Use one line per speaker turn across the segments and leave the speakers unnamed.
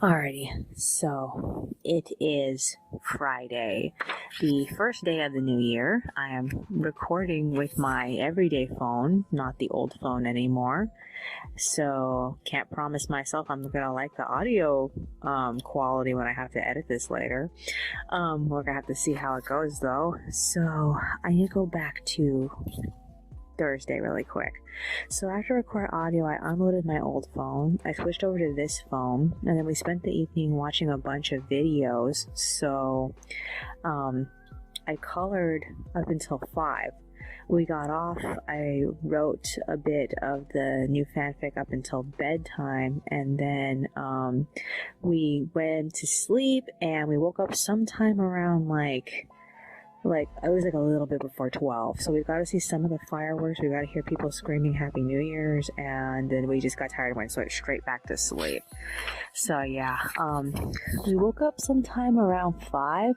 Alrighty, so it is Friday, the first day of the new year. I am recording with my everyday phone, not the old phone anymore. So can't promise myself I'm gonna like the audio quality when I have to edit this later. We're gonna have to see how it goes though. So I need to go back to Thursday really quick. So after record audio, I unloaded my old phone. I switched over to this phone, and then we spent the evening watching a bunch of videos. So I colored up until 5. We got off. I wrote a bit of the new fanfic up until bedtime, and then we went to sleep, and we woke up sometime around it was like a little bit before 12. So we got to see some of the fireworks. We got to hear people screaming Happy New Year's, and then we just got tired and went straight back to sleep. So yeah, we woke up sometime around 5.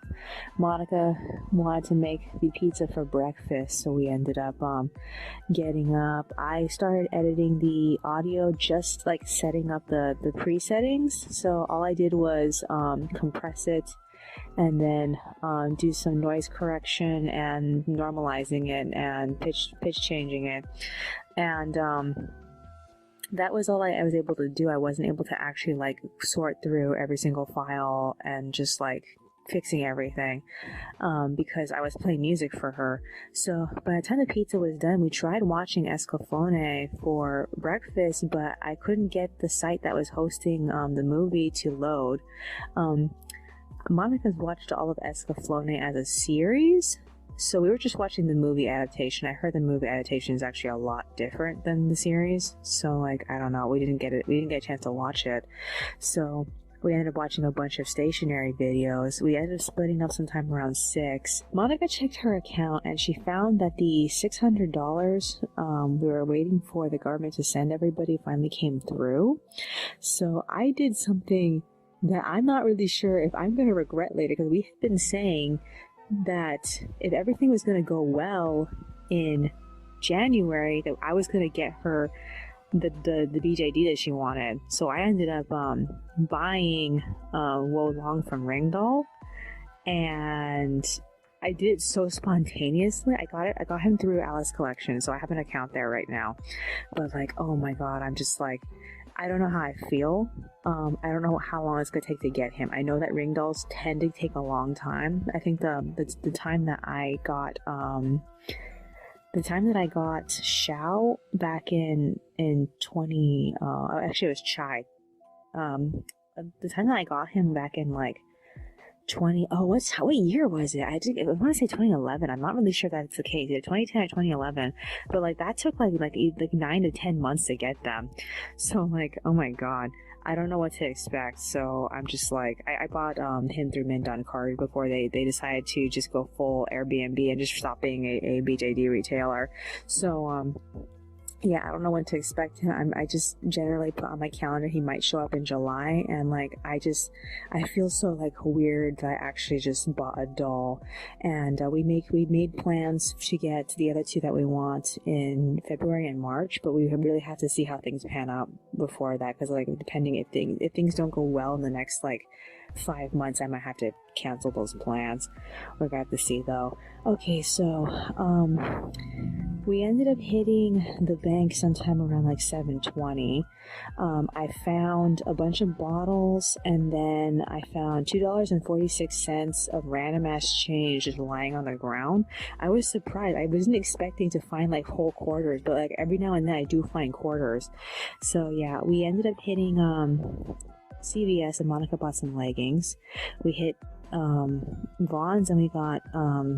Monica wanted to make the pizza for breakfast, so we ended up getting up. I started editing the audio, just like setting up the pre-settings. So all I did was compress it, and then do some noise correction and normalizing it and pitch changing it, and that was all I was able to do. I wasn't able to actually sort through every single file and just fixing everything because I was playing music for her. So by the time the pizza was done, we tried watching Escaflowne for breakfast, but I couldn't get the site that was hosting the movie to load. Monica's watched all of Escaflowne as a series, so we were just watching the movie adaptation. I heard the movie adaptation is actually a lot different than the series, so I don't know, we didn't get a chance to watch it. So we ended up watching a bunch of stationary videos. We ended up splitting up sometime around 6. Monica checked her account and she found that the $600 we were waiting for the government to send everybody finally came through. So I did something that I'm not really sure if I'm going to regret later, because we had been saying that if everything was going to go well in January, that I was going to get her the BJD that she wanted. So I ended up buying Wo Long from Ringdoll, and I did it so spontaneously. I got him through Alice Collection, so I have an account there right now. But oh my god, I'm just I don't know how I feel. I don't know how long it's gonna take to get him. I know that ring dolls tend to take a long time. I think the time that I got Xiao back in 20 actually it was Chai. The time that I got him back in 20 oh what year was it? I want to say 2011. I'm not really sure that's the case, either 2010 or 2011, but that took like 9 to 10 months to get them. So oh my god, I don't know what to expect. So I'm just I bought him through Mint on Card before they decided to just go full Airbnb and just stop being a BJD retailer. So yeah, I don't know when to expect him. I just generally put on my calendar he might show up in July, and I feel so weird that I actually just bought a doll. And we made plans to get the other two that we want in February and March, but we really have to see how things pan out before that, because depending if things don't go well in the next 5 months, I might have to cancel those plans. We're gonna have to see though. Okay, so we ended up hitting the bank sometime around 7:20. I found a bunch of bottles, and then I found $2.46 of random ass change just lying on the ground. I was surprised. I wasn't expecting to find whole quarters, but every now and then I do find quarters. So yeah, we ended up hitting CVS, and Monica bought some leggings. We hit Vaughn's, and we got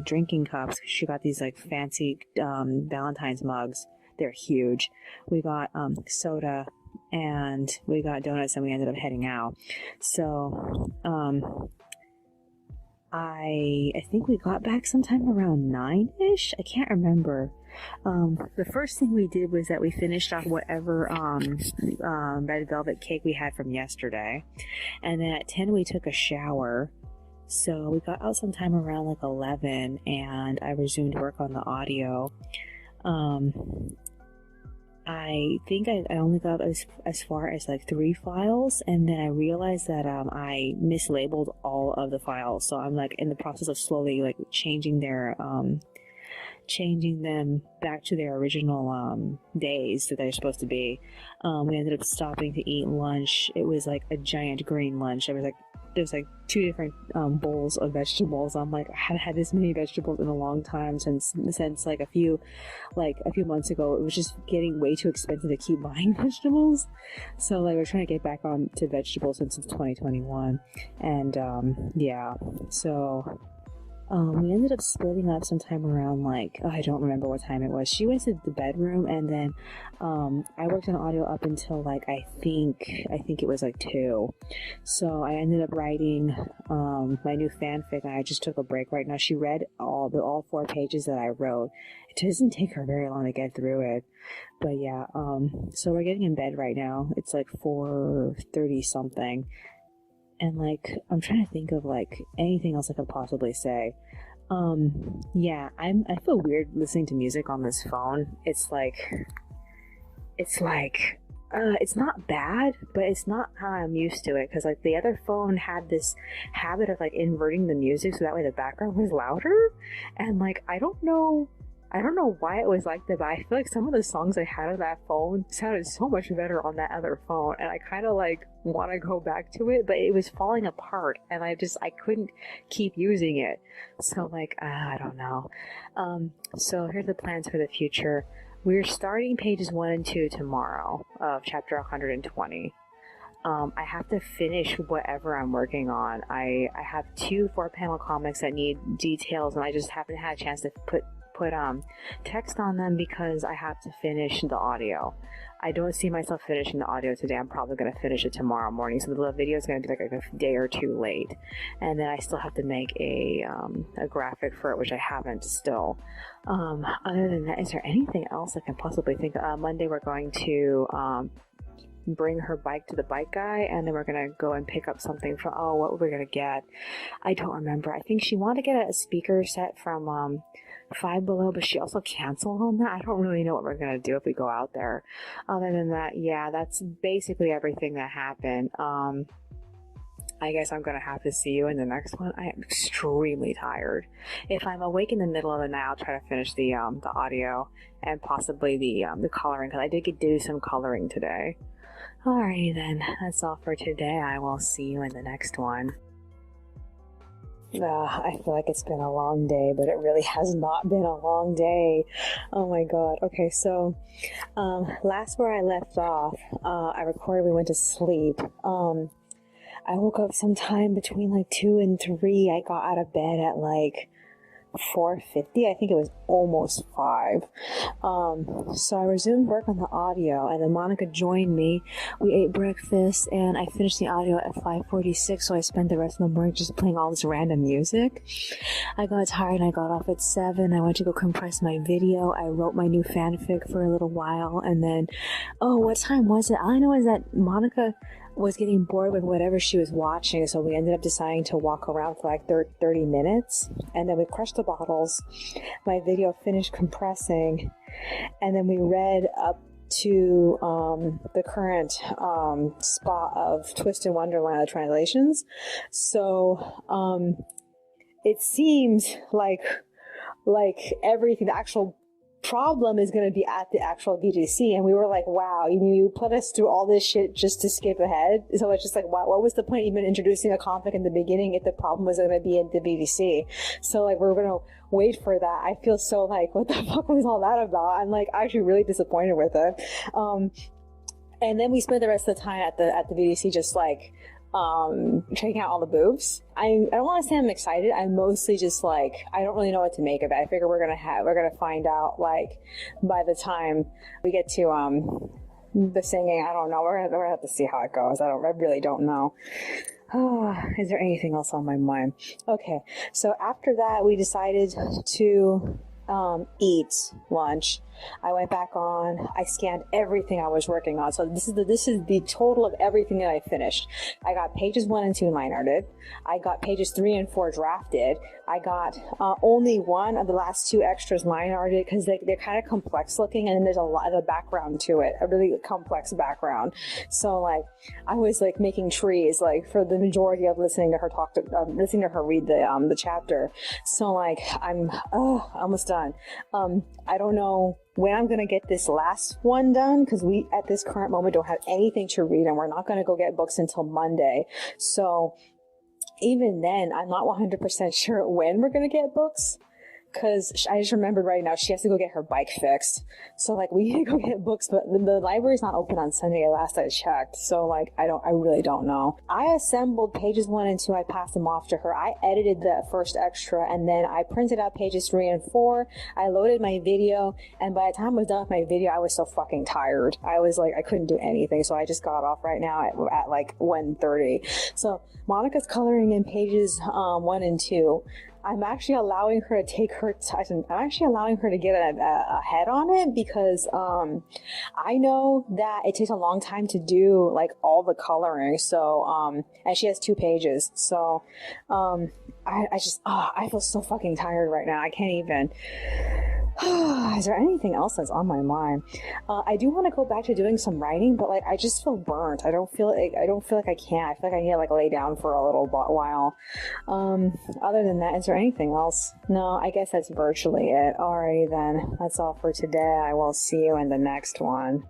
drinking cups. She got these fancy Valentine's mugs. They're huge. We got soda, and we got donuts, and we ended up heading out. So I think we got back sometime around 9-ish. I can't remember. The first thing we did was that we finished off whatever red velvet cake we had from yesterday, and then at 10 we took a shower. So we got out sometime around 11, and I resumed work on the audio. I think I only got as far as like 3 files, and then I realized that I mislabeled all of the files. So I'm like in the process of slowly like changing them back to their original days that they're supposed to be. We ended up stopping to eat lunch. It was like a giant green lunch. There's like 2 different bowls of vegetables. I'm like, I haven't had this many vegetables in a long time since like a few months ago. It was just getting way too expensive to keep buying vegetables. So like we're trying to get back on to vegetables since it's 2021, and yeah. So we ended up splitting up sometime around like, I don't remember what time it was. She went to the bedroom, and then I worked on audio up until like I think it was like 2. So I ended up writing my new fanfic, and I just took a break right now. She read all 4 pages that I wrote. It doesn't take her very long to get through it, but yeah. So we're getting in bed right now. It's like 4:30 something. And like I'm trying to think of like anything else I could possibly say. Yeah, I feel weird listening to music on this phone. It's not bad, but it's not how I'm used to it, because like the other phone had this habit of like inverting the music so that way the background was louder, and like I don't know why it was like that, but I feel like some of the songs I had on that phone sounded so much better on that other phone, and I kind of like want to go back to it, but it was falling apart, and I couldn't keep using it. So like, I don't know. So here's the plans for the future. We're starting pages 1 and 2 tomorrow of chapter 120. I have to finish whatever I'm working on. I have 2 4-panel comics that need details, and I just haven't had a chance to put text on them because I have to finish the audio. I don't see myself finishing the audio today. I'm probably going to finish it tomorrow morning, so the video is going to be like a day or 2 late, and then I still have to make a graphic for it, which I haven't still. Other than that, is there anything else I can possibly think of? Monday we're going to bring her bike to the bike guy, and then we're gonna go and pick up something from, what were we gonna get? I don't remember. I think she wanted to get a speaker set from Five Below, but she also canceled on that. I don't really know what we're gonna do if we go out there. Other than that, yeah, that's basically everything that happened. I guess I'm gonna have to see you in the next one. I am extremely tired. If I'm awake in the middle of the night, I'll try to finish the audio and possibly the coloring, because I did do some coloring today. Alrighty then, that's all for today. I will see you in the next one. I feel like it's been a long day, but it really has not been a long day. Oh my god. Okay, so last where I left off, I recorded, we went to sleep. I woke up sometime between like 2 and 3. I got out of bed at like 4:50. I think it was almost 5. So I resumed work on the audio, and then Monica joined me. We ate breakfast, and I finished the audio at 5:46, so I spent the rest of the morning just playing all this random music. I got tired, and I got off at 7. I went to go compress my video. I wrote my new fanfic for a little while, and then, what time was it? All I know is that Monica was getting bored with whatever she was watching, so we ended up deciding to walk around for like 30 minutes, and then we crushed the bottles. My video finished compressing, and then we read up to the current spot of Twist in Wonderland, the translations. So it seems like everything, the actual problem is going to be at the actual BGC, and we were like, wow, you put us through all this shit just to skip ahead. So it's just like, wow, what was the point even introducing a conflict in the beginning if the problem was going to be at the BGC? So like, we're going to wait for that. I feel so like, what the fuck was all that about? I'm like actually really disappointed with it. And then we spent the rest of the time at the BDC just like checking out all the booths. I don't want to say I'm excited. I'm mostly just like, I don't really know what to make of it. I figure we're gonna find out like by the time we get to the singing. I don't know. We're gonna have to see how it goes. I really don't know. Is there anything else on my mind? Okay, so after that we decided to eat lunch.
I went back on, I scanned everything I was working on. So this is the total of everything that I finished. I got pages 1 and 2 line arted. I got pages 3 and 4 drafted. I got only one of the last 2 extras line arted because they're kind of complex looking, and then there's a lot of background to it, a really complex background. So like I was like making trees like for the majority of listening to her listening to her read the chapter. So like I'm almost done. I don't know when I'm gonna get this last one done, because we at this current moment don't have anything to read, and we're not gonna go get books until Monday. So even then, I'm not 100% sure when we're gonna get books, because I just remembered right now she has to go get her bike fixed. So like we need to go get books, but the library's not open on Sunday last I checked. So like I really don't know. I assembled pages 1 and 2. I passed them off to her. I edited the first extra, and then I printed out pages 3 and 4. I loaded my video, and by the time I was done with my video, I was so fucking tired. I was like, I couldn't do anything. So I just got off right now at like 1:30. So Monica's coloring in pages 1 and 2. I'm actually allowing her to take her time. I'm actually allowing her to get a head on it, because I know that it takes a long time to do like all the coloring. So and she has 2 pages. So I feel so fucking tired right now. I can't even. Is there anything else that's on my mind? I do want to go back to doing some writing, but like I just feel burnt. I don't feel like I can. I feel like I need to like lay down for a little while. Other than that, is there anything else? No, I guess that's virtually it. Alrighty then. That's all for today. I will see you in the next one.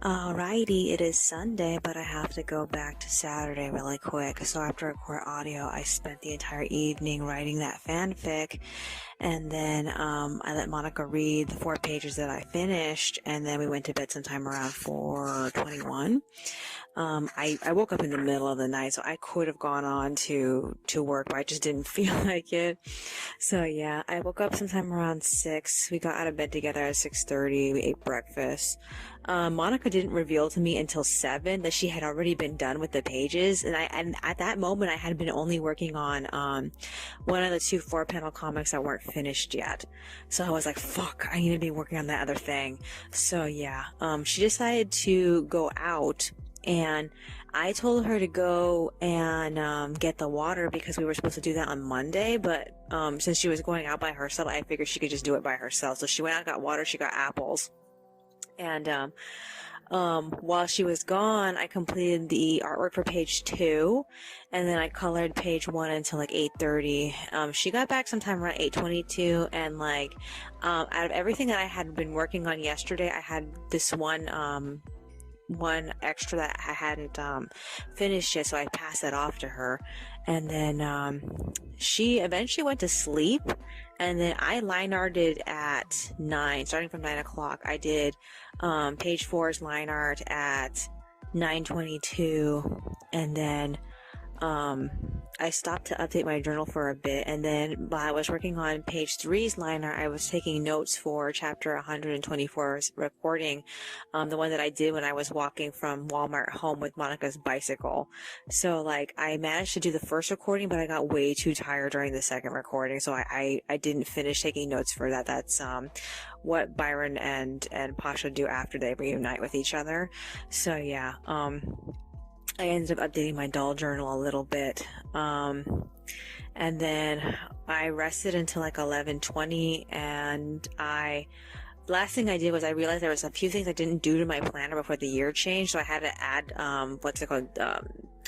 Alrighty, it is Sunday, but I have to go back to Saturday really quick. So after I record audio, I spent the entire evening writing that fanfic, and then I let Monica read the 4 pages that I finished, and then we went to bed sometime around 4:21. I woke up in the middle of the night, so I could have gone on to work, but I just didn't feel like it. So yeah, I woke up sometime around 6. We got out of bed together at 6:30. We ate breakfast. Monica didn't reveal to me until 7 that she had already been done with the pages, and at that moment I had been only working on one of the 2 4-panel comics that weren't finished yet. So I was like, fuck, I need to be working on that other thing. So yeah, she decided to go out, and I told her to go and get the water, because we were supposed to do that on Monday, but since she was going out by herself, I figured she could just do it by herself. So she went out and got water. She got apples. And while she was gone, I completed the artwork for page 2, and then I colored page 1 until like 8:30. She got back sometime around 8:22, and like out of everything that I had been working on yesterday, I had this one extra that I hadn't finished yet, so I passed that off to her. And then she eventually went to sleep, and then I line arted at 9, starting from 9 o'clock. I did page 4's line art at 9:22, and then I stopped to update my journal for a bit, and then while I was working on page 3's line art, I was taking notes for chapter 124's recording, the one that I did when I was walking from Walmart home with Monica's bicycle. So like I managed to do the first recording, but I got way too tired during the second recording, so I didn't finish taking notes for that. That's what Byron and Pasha do after they reunite with each other. So yeah, I ended up updating my doll journal a little bit, and then I rested until like 11:20, and last thing I did was I realized there was a few things I didn't do to my planner before the year changed, so I had to add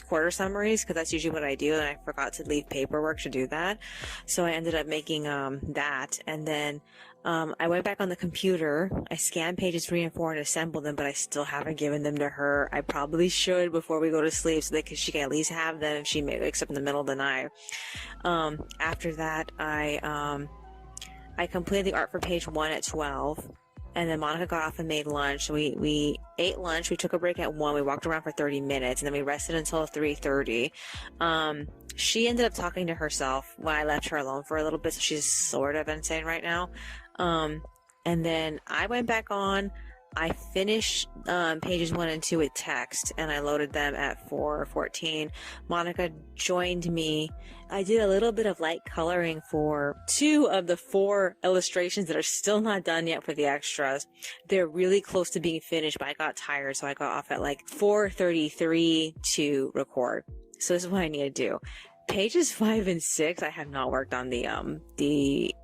quarter summaries, because that's usually what I do, and I forgot to leave paperwork to do that. So I ended up making that, and then I went back on the computer. I scanned pages 3 and 4 and assembled them, but I still haven't given them to her. I probably should before we go to sleep, so that she can at least have them if she wakes up in the middle of the night. After that, I completed the art for page 1 at 12. And then Monica got off and made lunch. We ate lunch. We took a break at 1. We walked around for 30 minutes, and then we rested until 3:30. She ended up talking to herself while I left her alone for a little bit, so she's sort of insane right now. And then I went back on. I finished pages 1 and 2 with text, and I loaded them at 4:14. Monica joined me. I did a little bit of light coloring for 2 of the 4 illustrations that are still not done yet for the extras. They're really close to being finished, but I got tired, so I got off at like 4:33 to record. So this is what I need to do. Pages 5 and 6, I have not worked on the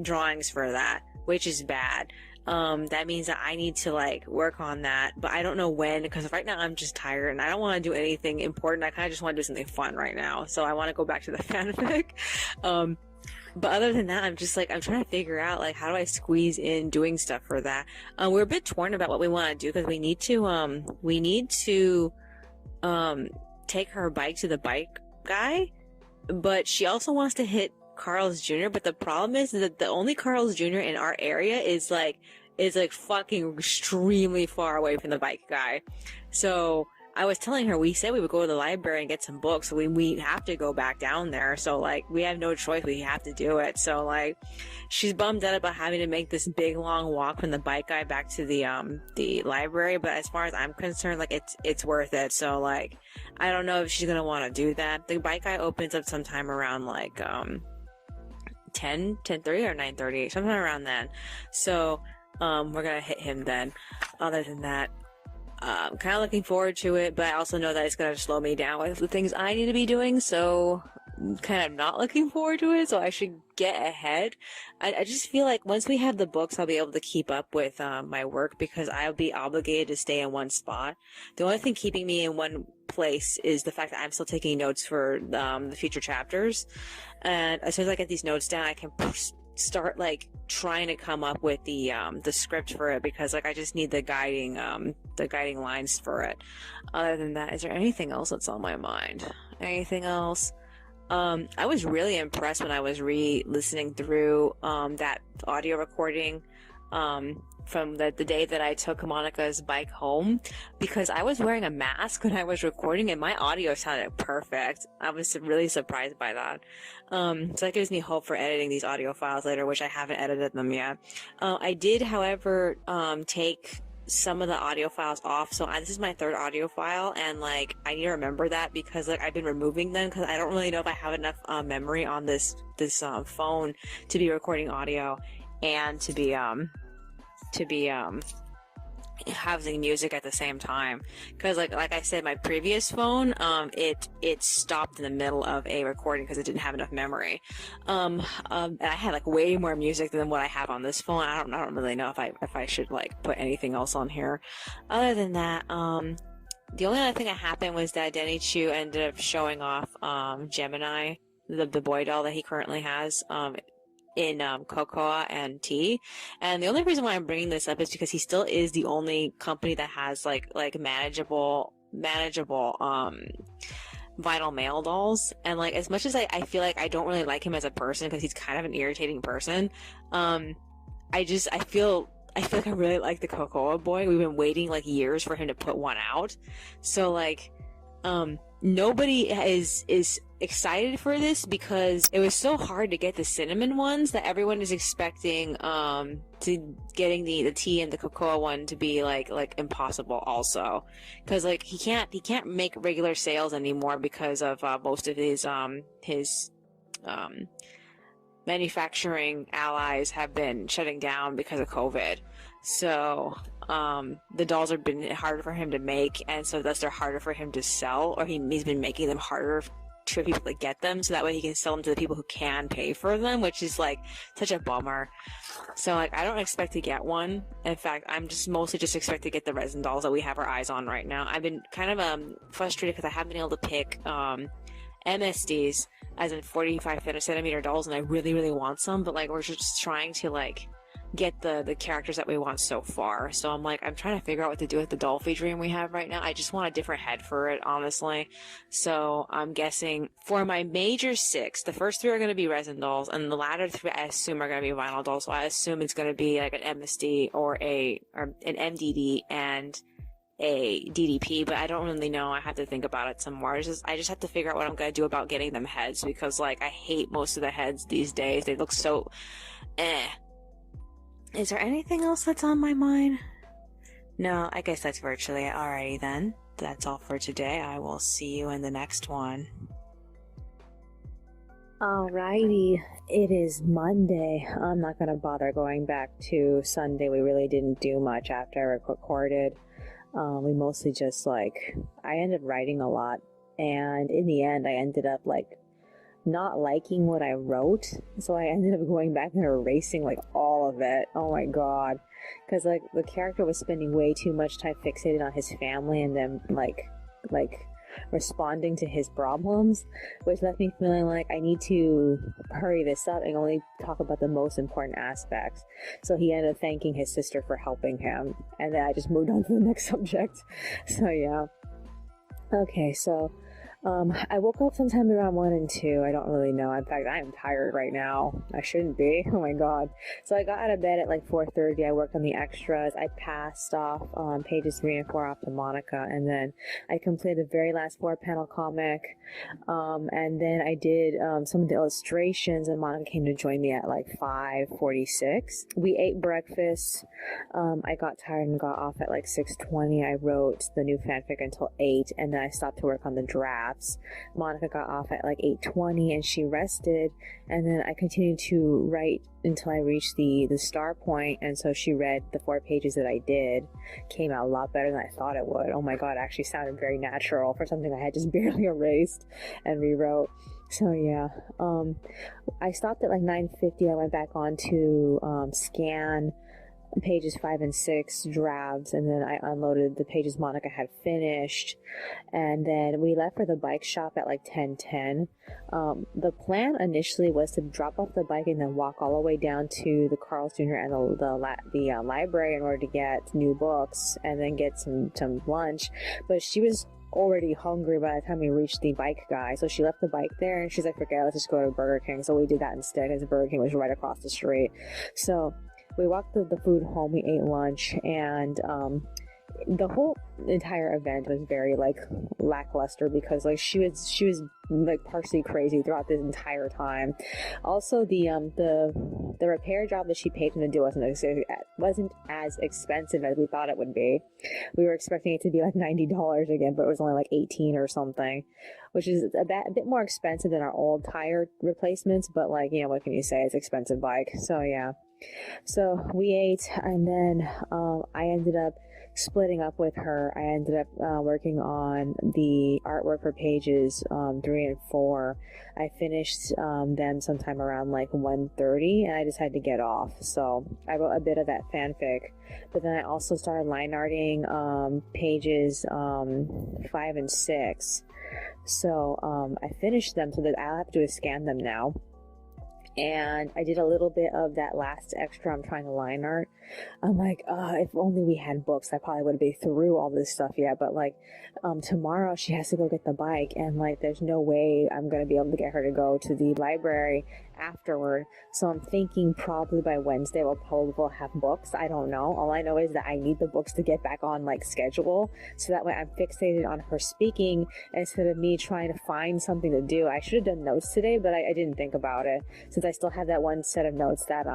drawings for that, which is bad. That means that I need to like work on that, but I don't know when, because right now I'm just tired and I don't want to do anything important. I kind of just want to do something fun right now. So I want to go back to the fanfic. But other than that, I'm just like, I'm trying to figure out like, how do I squeeze in doing stuff for that? We're a bit torn about what we want to do, because we need to take her bike to the bike guy, but she also wants to hit Carl's Jr., but the problem is that the only Carl's Jr. in our area is like fucking extremely far away from the bike guy. So I was telling her, we said we would go to the library and get some books, so we have to go back down there. So like, we have no choice, we have to do it. So like, she's bummed out about having to make this big long walk from the bike guy back to the library, but as far as I'm concerned, like it's worth it. So like, I don't know if she's gonna want to do that. The bike guy opens up sometime around like 10:30 or 9:30, sometime around then. So we're gonna hit him then. Other than that, I'm kind of looking forward to it, but I also know that it's gonna slow me down with the things I need to be doing, so I'm kind of not looking forward to it. So I should get ahead. I just feel like once we have the books, I'll be able to keep up with my work, because I'll be obligated to stay in one spot. The only thing keeping me in one place is the fact that I'm still taking notes for the future chapters, and as soon as I get these notes down, I can start like trying to come up with the script for it, because like I just need the guiding lines for it. Other than that, is there anything else that's on my mind? Anything else? I was really impressed when I was re-listening through that audio recording from the day that I took Monica's bike home, because I was wearing a mask when I was recording and my audio sounded perfect. I was really surprised by that. So that gives me hope for editing these audio files later, which I haven't edited them yet. I did, however, take some of the audio files off. So this is my 3rd audio file, and like I need to remember that, because like I've been removing them because I don't really know if I have enough memory on this phone to be recording audio and to be having music at the same time, because like I said, my previous phone it stopped in the middle of a recording because it didn't have enough memory, and I had like way more music than what I have on this phone. I don't really know if I should like put anything else on here. Other than that, the only other thing that happened was that Denny Chu ended up showing off Gemini, the boy doll that he currently has in cocoa and tea. And the only reason why I'm bringing this up is because he still is the only company that has like manageable vinyl mail dolls. And like, as much as I feel like I don't really like him as a person, because he's kind of an irritating person, I feel like I really like the Cocoa Boy. We've been waiting like years for him to put one out. So like, nobody is excited for this, because it was so hard to get the cinnamon ones that everyone is expecting to getting the tea and the cocoa one to be like impossible also, because like he can't make regular sales anymore because of most of his manufacturing allies have been shutting down because of COVID. So the dolls have been harder for him to make, and so thus they're harder for him to sell, or he's been making them harder for people to get them, so that way he can sell them to the people who can pay for them, which is like such a bummer. So like, I don't expect to get one. In fact, I'm just mostly just expect to get the resin dolls that we have our eyes on right now. I've been kind of frustrated because I haven't been able to pick MSDs, as in 45 centimeter dolls, and I really want some, but like we're just trying to like get the characters that we want so far. So I'm trying to figure out what to do with the doll figurine we have right now. I just want a different head for it, honestly. So I'm guessing for my major 6, the first 3 are going to be resin dolls, and the latter 3 I assume are going to be vinyl dolls. So I assume it's going to be like an MSD or an MDD and a DDP, but I don't really know. I have to think about it some more. I just have to figure out what I'm going to do about getting them heads, because like I hate most of the heads these days. They look so Is there anything else that's on my mind? No, I guess that's virtually it. Alrighty then. That's all for today. I will see you in the next one. Alrighty, it is Monday. I'm not going to bother going back to Sunday. We really didn't do much after I recorded. We mostly just I ended up writing a lot, and in the end, I ended up not liking what I wrote, so I ended up going back and erasing all of it. Oh my god, because the character was spending way too much time fixated on his family and then responding to his problems, which left me feeling like I need to hurry this up and only talk about the most important aspects. So he ended up thanking his sister for helping him, and then I just moved on to the next subject. So yeah. Okay, so I woke up sometime around 1 and 2. I don't really know. In fact, I am tired right now. I shouldn't be. Oh my god. So I got out of bed at 4:30. I worked on the extras. I passed off pages 3 and 4 off to Monica, and then I completed the very last 4-panel comic. And then I did some of the illustrations, and Monica came to join me at 5:46. We ate breakfast. I got tired and got off at 6:20. I wrote the new fanfic until 8, and then I stopped to work on the draft. Monica got off at 8:20 and she rested, and then I continued to write until I reached the star point, and so she read the 4 pages that I did. Came out a lot better than I thought it would. Oh my god, it actually sounded very natural for something I had just barely erased and rewrote. So yeah, I stopped at 9:50. I went back on to scan pages 5 and 6 drafts, and then I unloaded the pages Monica had finished, and then we left for the bike shop at 10:10. The plan initially was to drop off the bike and then walk all the way down to the Carl's Jr. and the library in order to get new books and then get some lunch, but she was already hungry by the time we reached the bike guy, so she left the bike there and she's like, forget it, let's just go to Burger King. So we did that instead, because Burger King was right across the street. So we walked the food home, we ate lunch, and the whole entire event was very lackluster, because she was partially crazy throughout this entire time. Also, the repair job that she paid him to do wasn't as expensive as we thought it would be. We were expecting it to be $90 again, but it was only 18 or something, which is a bit more expensive than our old tire replacements, but what can you say, it's expensive bike. So yeah. So we ate, and then I ended up splitting up with her. I ended up working on the artwork for pages 3 and 4. I finished them sometime around 1:30, and I decided to get off. So I wrote a bit of that fanfic, but then I also started line arting pages 5 and 6. So I finished them, so that all I have to do is scan them now. And I did a little bit of that last extra I'm trying to line art. I'm if only we had books, I probably would be through all this stuff yet. But tomorrow she has to go get the bike, and there's no way I'm going to be able to get her to go to the library afterward. So I'm thinking probably by Wednesday we'll have books. I don't know. All I know is that I need the books to get back on schedule, so that way I'm fixated on her speaking instead of me trying to find something to do. I should have done notes today, but I didn't think about it, since I still have that one set of notes that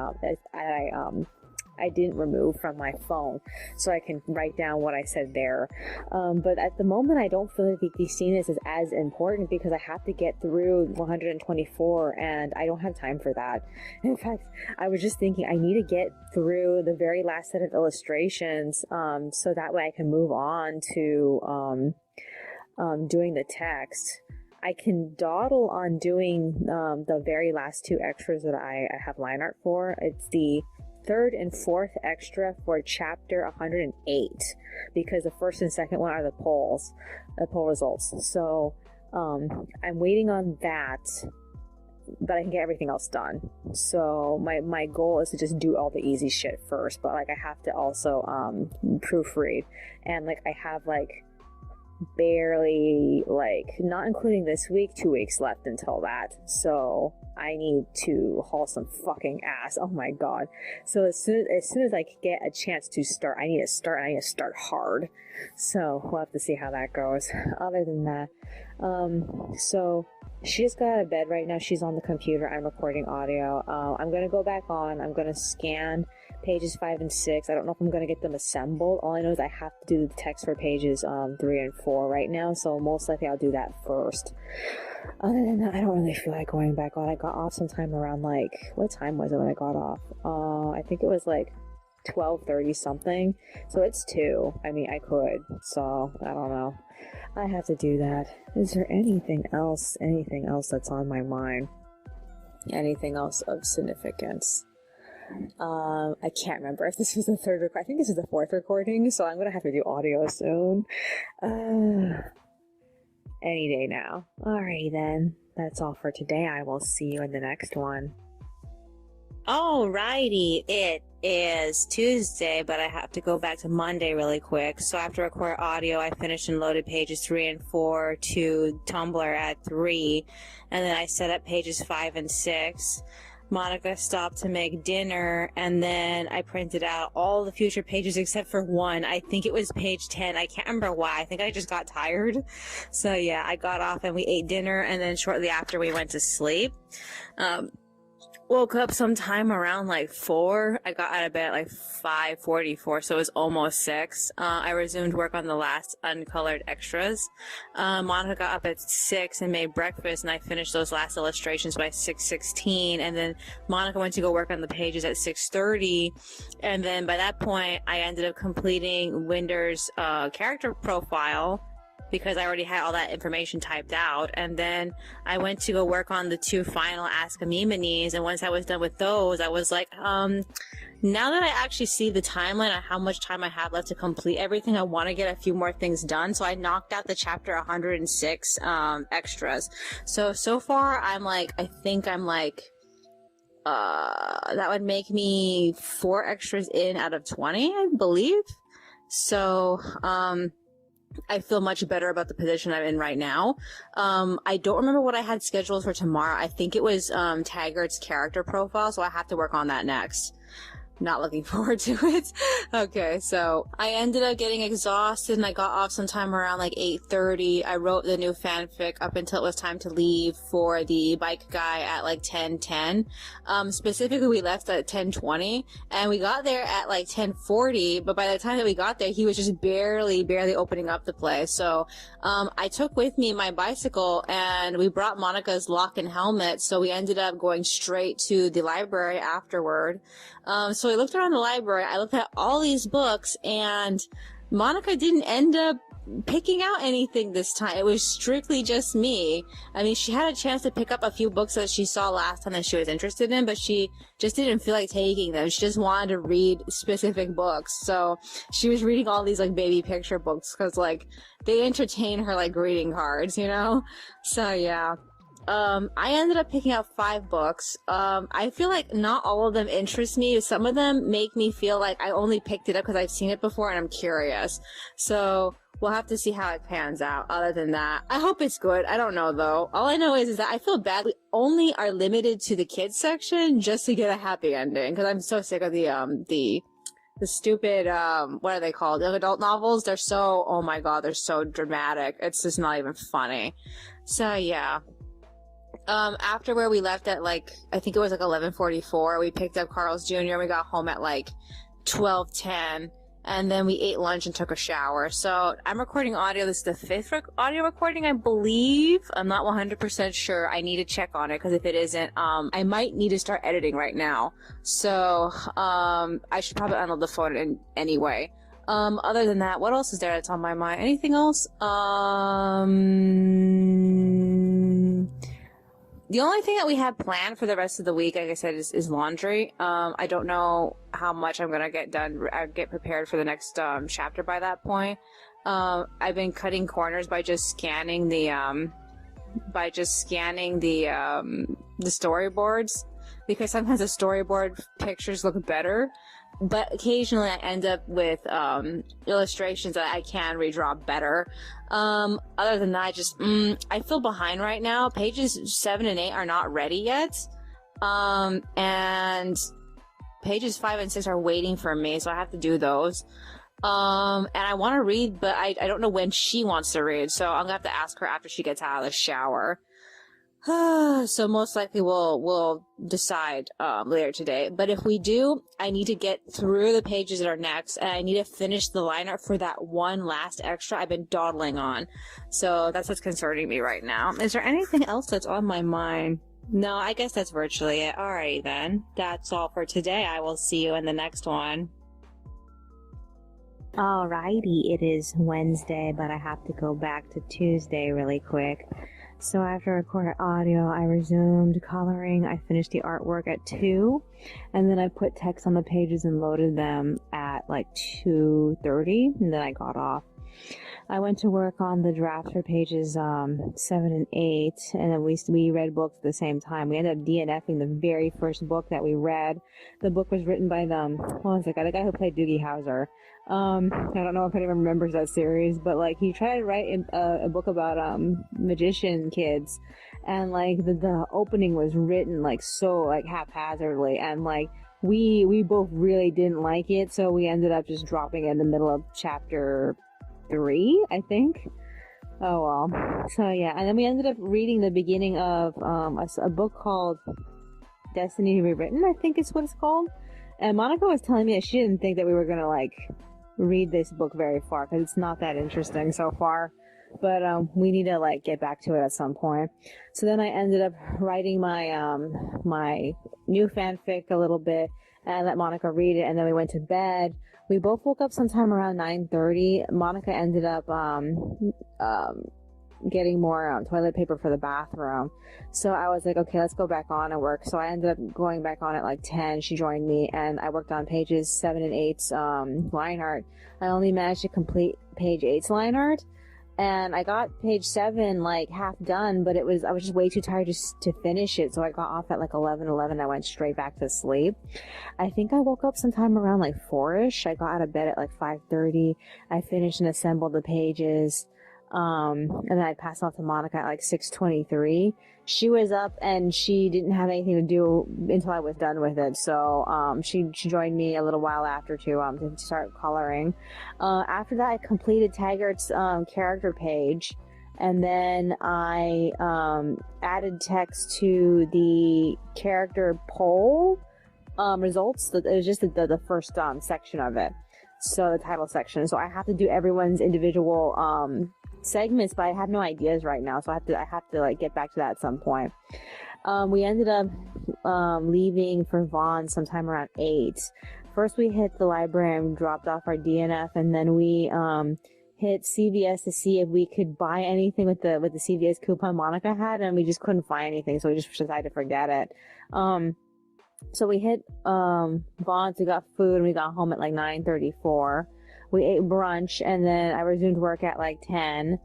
I didn't remove from my phone, so I can write down what I said there. But at the moment, I don't feel like these scenes is as important, because I have to get through 124, and I don't have time for that. In fact, I was just thinking I need to get through the very last set of illustrations, so that way I can move on to doing the text. I can dawdle on doing the very last 2 extras that I have line art for. It's the 3rd and 4th extra for chapter 108, because the 1st and 2nd one are the poll results. So I'm waiting on that, but I can get everything else done. So my goal is to just do all the easy shit first, but I have to also proofread, and I have barely, not including this week, 2 weeks left until that. So I need to haul some fucking ass. Oh my god. So as soon as I get a chance to start, I need to start hard. So we'll have to see how that goes. Other than that, so She just got out of bed right now. She's on the computer. I'm recording audio. I'm going to go back on. I'm going to scan pages 5 and 6. I don't know if I'm going to get them assembled. All I know is I have to do the text for pages 3 and 4 right now, so most likely I'll do that first. Other than that, I don't really feel like going back on. I got off sometime around, like, what time was it when I got off? I think it was like 12:30 something. So it's 2. I mean, I could. So, I don't know. I have to do that. Is there anything else that's on my mind? Anything else of significance? I can't remember if this was the third I think this is the 4th recording, so I'm gonna have to do audio soon. Any day now. Alrighty then. That's all for today. I will see you in the next one. Alrighty, it is Tuesday, but I have to go back to Monday really quick. So after record audio, I finished and loaded pages 3 and 4 to Tumblr at 3, and then I set up pages 5 and 6. Monica stopped to make dinner, and then I printed out all the future pages except for one. I think it was page 10. I can't remember why. I think I just got tired. So yeah, I got off and we ate dinner, and then shortly after we went to sleep. Woke up sometime around like 4. I got out of bed at like 5:44, so it was almost 6. I resumed work on the last uncolored extras. Monica got up at 6 and made breakfast, and I finished those last illustrations by 6:16. And then Monica went to go work on the pages at 6:30. And then by that point, I ended up completing Winder's character profile, because I already had all that information typed out. And then I went to go work on the 2 final Ask Amymones, and once I was done with those, I was like, now that I actually see the timeline on how much time I have left to complete everything, I want to get a few more things done. So I knocked out the chapter 106 extras. So far, I think I'm like, that would make me 4 extras in out of 20, I believe. So, I feel much better about the position I'm in right now. I don't remember what I had scheduled for tomorrow. I think it was Taggart's character profile, so I have to work on that next. Not looking forward to it. Okay, so I ended up getting exhausted, and I got off sometime around like 8:30. I wrote the new fanfic up until it was time to leave for the bike guy at like 10:10. Specifically, we left at 10:20, and we got there at like 10:40, but by the time that we got there, he was just barely opening up the place. So I took with me my bicycle, and we brought Monica's lock and helmet, so we ended up going straight to the library afterward. So I looked around the library, I looked at all these books, and Monica didn't end up picking out anything this time. It was strictly just me. I mean, she had a chance to pick up a few books that she saw last time that she was interested in, but she just didn't feel like taking them. She just wanted to read specific books. So she was reading all these like baby picture books because like they entertain her like greeting cards, you know? So yeah. I ended up picking out 5 books. I feel like not all of them interest me. Some of them make me feel like I only picked it up because I've seen it before and I'm curious. So we'll have to see how it pans out. Other than that, I hope it's good. I don't know though. All I know is that I feel bad we only are limited to the kids section just to get a happy ending, because I'm so sick of the stupid, what are they called? The adult novels. They're so, oh my god, they're so dramatic. It's just not even funny. So yeah. After where we left at like, I think it was like 11:44, we picked up Carl's Jr. and we got home at like 12:10, and then we ate lunch and took a shower. So I'm recording audio. This is the 5th audio recording, I believe. I'm not 100% sure. I need to check on it, because if it isn't, I might need to start editing right now. So, I should probably unload the phone anyway. Other than that, what else is there that's on my mind? Anything else? The only thing that we have planned for the rest of the week, like I said, is laundry. I don't know how much I'm gonna get done. I get prepared for the next chapter by that point. I've been cutting corners by just scanning the storyboards, because sometimes the storyboard pictures look better. But occasionally I end up with illustrations that I can redraw better. Other than that, I feel behind right now. Pages 7 and 8 are not ready yet. And pages 5 and 6 are waiting for me, so I have to do those. And I want to read, but I don't know when she wants to read, so I'm gonna have to ask her after she gets out of the shower.
So most likely we'll decide later today. But if we do, I need to get through the pages that are next, and I need to finish the line art for that one last extra I've been dawdling on. So that's what's concerning me right now. Is there anything else that's on my mind? No, I guess that's virtually it. Alrighty then. That's all for today. I will see you in the next one.
Alrighty, it is Wednesday, but I have to go back to Tuesday really quick. So after I recorded audio, I resumed coloring. I finished the artwork at 2, and then I put text on the pages and loaded them at like 2:30, and then I got off. I went to work on the draft for pages 7 and 8, and then we read books at the same time. We ended up DNFing the very first book that we read. The book was written by the guy who played Doogie Howser. I don't know if anyone remembers that series, but like he tried to write a book about magician kids, and like the opening was written like so like haphazardly, and like we both really didn't like it, so we ended up just dropping it in the middle of chapter 3, I think. Oh well. So yeah, and then we ended up reading the beginning of a book called Destiny Rewritten, I think is what it's called. And Monica was telling me that she didn't think that we were gonna like read this book very far because it's not that interesting so far, but we need to like get back to it at some point. So then I ended up writing my my new fanfic a little bit, and I let Monica read it, and then we went to bed. We both woke up sometime around 9:30. Monica ended up getting more toilet paper for the bathroom. So I was like, okay, let's go back on and work. So I ended up going back on at like 10. She joined me, and I worked on pages 7 and 8's line art. I only managed to complete page 8's line art, and I got page 7 like half done, but I was just way too tired just to finish it. So I got off at like 11:11. I went straight back to sleep. I think I woke up sometime around like 4ish. I got out of bed at like 5:30. I finished and assembled the pages. And then I passed off to Monica at like 6:23. She was up and she didn't have anything to do until I was done with it. So, she joined me a little while after to start coloring. After that, I completed Taggart's, character page. And then I, added text to the character poll, results. It was just the first, section of it. So the title section. So I have to do everyone's individual, segments, but I have no ideas right now, so I have to like get back to that at some point. We ended up leaving for Vaughn sometime around 8. First we hit the library and dropped off our DNF, and then we hit CVS to see if we could buy anything with the CVS coupon Monica had, and we just couldn't find anything, so we just decided to forget it. So we hit Vaughn's, we got food, and we got home at like 9:34. We ate brunch, and then I resumed work at like 10.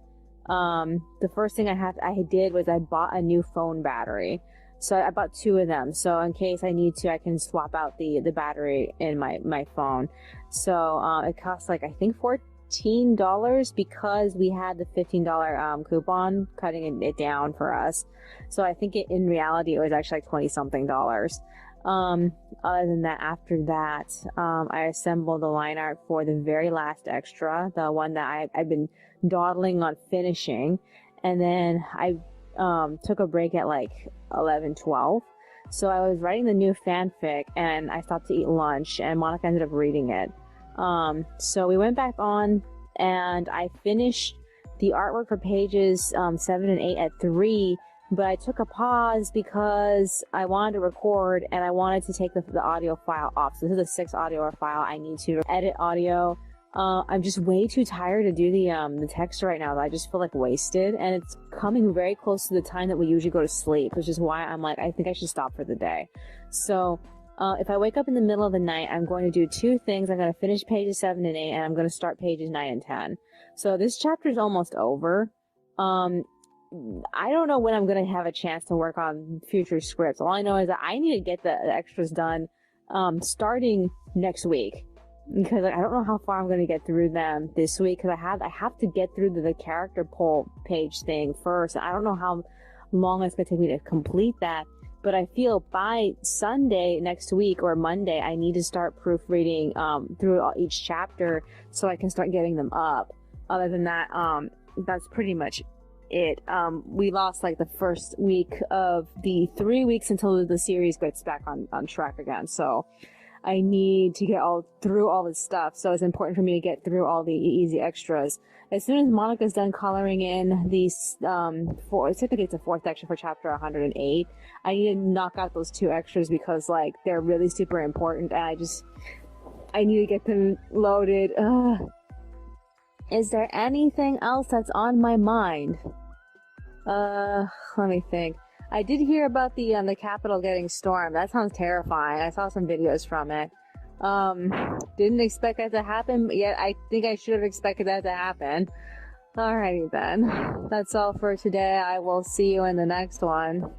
The first thing I did was I bought a new phone battery. So I bought 2 of them. So in case I need to, I can swap out the battery in my phone. So, it cost like, I think $14 because we had the $15 coupon cutting it down for us. So I think in reality, it was actually like 20 something dollars. Other than that, after that, I assembled the line art for the very last extra, the one that I've been dawdling on finishing. And then I, took a break at like 11:12. So I was writing the new fanfic, and I stopped to eat lunch, and Monica ended up reading it. So we went back on, and I finished the artwork for pages, 7 and 8 at 3. But I took a pause because I wanted to record, and I wanted to take the audio file off. So this is a 6 audio file. I need to edit audio. I'm just way too tired to do the text right now. I just feel like wasted, and it's coming very close to the time that we usually go to sleep, which is why I'm like, I think I should stop for the day. So if I wake up in the middle of the night, I'm going to do 2 things. I'm going to finish pages 7 and 8, and I'm going to start pages 9 and 10. So this chapter is almost over. I don't know when I'm going to have a chance to work on future scripts. All I know is that I need to get the extras done starting next week, because I don't know how far I'm going to get through them this week, because I have to get through the character poll page thing first. I don't know how long it's going to take me to complete that, but I feel by Sunday next week or Monday, I need to start proofreading through each chapter so I can start getting them up. Other than that, that's pretty much
we lost like the first week of the 3 weeks until the series gets back on track again. So I need to get through all this stuff. So it's important for me to get through all the easy extras. As soon as Monica's done coloring in these, typically it's a fourth extra for chapter 108. I need to knock out those 2 extras because like they're really super important, and I need to get them loaded. Is there anything else that's on my mind? Let me think. I did hear about the Capitol getting stormed. That sounds terrifying. I saw some videos from it. Didn't expect that to happen, yet I think I should have expected that to happen. Alrighty then. That's all for today. I will see you in the next one.